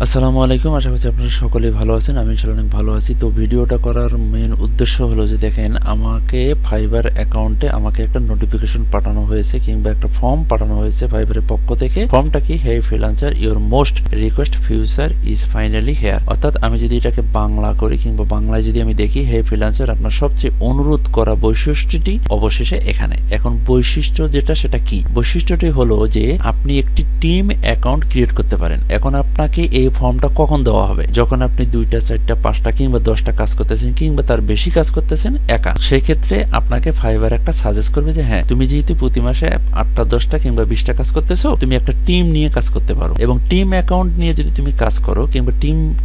আসসালামু আলাইকুম, আশা করছি আপনারা সকলেই ভালো আছেন। আমি ইনশাআল্লাহ অনেক ভালো আছি। তো ভিডিওটা করার মেইন উদ্দেশ্য হলো যে দেখেন, আমাকে ফাইবার অ্যাকাউন্টে আমাকে একটা নোটিফিকেশন পাঠানো হয়েছে কিংবা একটা ফর্ম পাঠানো হয়েছে ফাইবারের পক্ষ থেকে। ফর্মটা কি? Hey freelancer, your most request future is finally here. অর্থাৎ আমি যদি এটাকে বাংলা করি কিংবা বাংলায় যদি আমি দেখি, হে ফ্রিল্যান্সার, আপনার সবচেয়ে অনুরোধ করা বৈশিষ্ট্যটি অবশেষে এখানে। এখন বৈশিষ্ট্য যেটা, সেটা কি? বৈশিষ্ট্যটি হলো যে আপনি একটি টিম অ্যাকাউন্ট ক্রিয়েট করতে পারেন। এখন আপনাকে এই ফর্মটা কখন দেওয়া হবে? যখন আপনি 2টা 4টা 5টা কিংবা 10টা কাজ করতেছেন কিংবা তার বেশি কাজ করতেছেন একা। সেক্ষেত্রে আপনাকে ফাইবার একটা সাজেস্ট করবে যে হ্যাঁ, তুমি যেহেতু প্রতি মাসে 8টা 10টা কিংবা 20টা কাজ করতেছো, তুমি একটা টিম নিয়ে কাজ করতে পারো। এবং টিম অ্যাকাউন্ট নিয়ে যদি তুমি কাজ করো কিংবা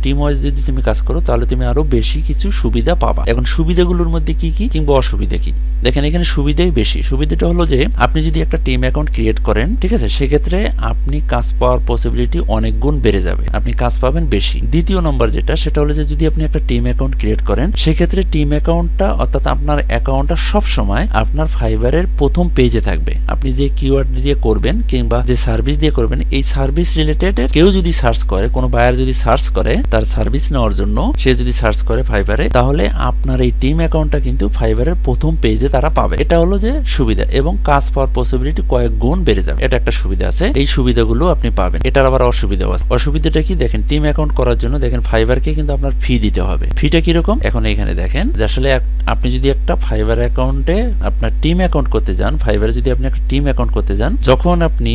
টিম ওয়াইজ যদি তুমি কাজ করো, তাহলে তুমি আরো বেশি কিছু সুবিধা পাবা। এখন সুবিধাগুলোর মধ্যে কি কি কিংবা অসুবিধা কি? দেখেন, এখানে সুবিধাই বেশি। সুবিধাটা হলো যে আপনি যদি একটা টিম অ্যাকাউন্ট ক্রিয়েট করেন, ঠিক আছে, সেক্ষেত্রে আপনি কাজ পাওয়ার পসিবিলিটি অনেক গুণ বেড়ে যাবে, আপনি কাজ পাবেন বেশি। দ্বিতীয় নম্বর যেটা, সেটা হলো যে যদি আপনি একটা টিম অ্যাকাউন্ট ক্রিয়েট করেন, সেক্ষেত্রে টিম অ্যাকাউন্টটা অর্থাৎ আপনার অ্যাকাউন্টটা সবসময় আপনার ফাইবারের প্রথম পেজে থাকবে। আপনি যে কিওয়ার্ড দিয়ে করবেন কিংবা যে সার্ভিস দিয়ে করবেন, এই সার্ভিস রিলেটেড কেউ যদি সার্চ করে, কোনো বায়ার যদি সার্চ করে তার সার্ভিস নেওয়ার জন্য, সে যদি সার্চ করে ফাইবারে, তাহলে আপনার এই টিম অ্যাকাউন্টটা কিন্তু ফাইবারের প্রথম পেজে তারা পাবে। এটা হলো যে সুবিধা, এবং কাজ পাওয়ার পসিবিলিটি কয়েক গুণ বেড়ে যাবে। এটা একটা সুবিধা আছে, এই সুবিধাগুলো আপনি পাবেন। এটার আবার অসুবিধাও আছে। অসুবিধাটা কি? দেখেন, টিম অ্যাকাউন্ট করার জন্য দেখেন ফাইবারকে কিন্তু আপনার ফি দিতে হবে। ফিটা কিরকম? এখন এখানে দেখেন যে আসলে আপনি যদি একটা ফাইবার অ্যাকাউন্টে আপনার টিম অ্যাকাউন্ট করতে যান, ফাইবারে যদি আপনি একটা টিম অ্যাকাউন্ট করতে যান, যখন আপনি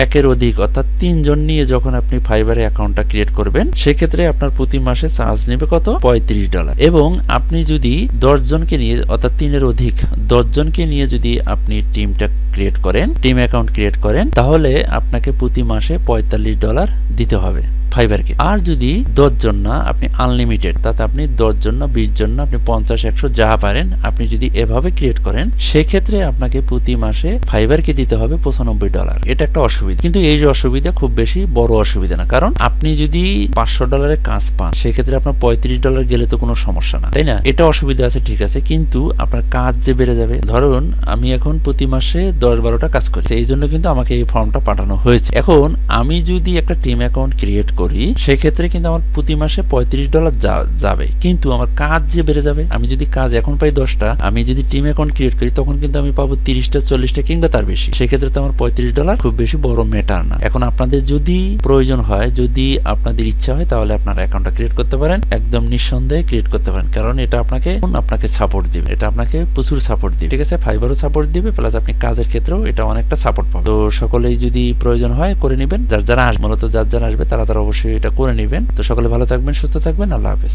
একের অধিক অর্থাৎ 3 জন নিয়ে যখন আপনি ফাইবারে অ্যাকাউন্টটা ক্রিয়েট করবেন, সেক্ষেত্রে আপনার প্রতি মাসে চার্জ নেবে কত? $35। এবং আপনি যদি 10 জনকে নিয়ে অর্থাৎ 3-এর অধিক 10 জনকে নিয়ে যদি আপনি টিমটা ক্রিয়েট করেন, টিম অ্যাকাউন্ট ক্রিয়েট করেন, তাহলে আপনাকে প্রতি মাসে $45 দিতে হবে ফাইবারকে। আর যদি 10 জন না, আপনি আনলিমিটেড, তাতে আপনি 10 জন না, 20 জন না, আপনি 50 100 যা পারেন, আপনি যদি এভাবে ক্রিয়েট করেন, সেক্ষেত্রে আপনাকে প্রতি মাসে ফাইবারকে দিতে হবে $95। এটা একটা অসুবিধা, কিন্তু এই যে অসুবিধা খুব বেশি বড় অসুবিধা না। কারণ আপনি যদি $500 কাজ পান, সেক্ষেত্রে আপনার $35 গেলে তো কোনো সমস্যা না, তাই না? এটা অসুবিধা আছে, ঠিক আছে, কিন্তু আপনার কাজ যে বেড়ে যাবে। ধরুন আমি এখন প্রতি মাসে 10-12টা কাজ করি, এই জন্য কিন্তু আমাকে এই ফর্মটা পাঠানো হয়েছে। এখন আমি যদি একটা টিম অ্যাকাউন্ট ক্রিয়েট করি, সেক্ষেত্রে কিন্তু আমার প্রতি মাসে $35 যাবে, কিন্তু আমার কাজ যে বেড়ে যাবে। আমি যদি কাজ এখন পাই 10টা, আমি যদি টিম অ্যাকাউন্ট ক্রিয়েট করি, তখন কিন্তু আমি পাবো 30টা 40টা কিংবা তার বেশি। সেক্ষেত্রে তো আমার $35 খুব বেশি বড় ম্যাটার না। এখন আপনাদের যদি প্রয়োজন হয়, যদি আপনাদের ইচ্ছা হয়, তাহলে আপনার অ্যাকাউন্টটা ক্রিয়েট করতে পারেন, একদম নিঃসন্দেহে ক্রিয়েট করতে পারেন। কারণ এটা আপনাকে সাপোর্ট দিবে, এটা আপনাকে প্রচুর সাপোর্ট দিবে, ঠিক আছে? ফাইবারও সাপোর্ট দিবে, প্লাস আপনি কাজের ক্ষেত্রেও এটা অনেকটা সাপোর্ট পাবেন। তো সকলেই যদি প্রয়োজন হয় করে নেবেন। যারা আসবে, মূলত যারা আসবে তারা অবশ্যই এটা করে নেবেন। তো সকলে ভালো থাকবেন, সুস্থ থাকবেন। আল্লাহ হাফেজ।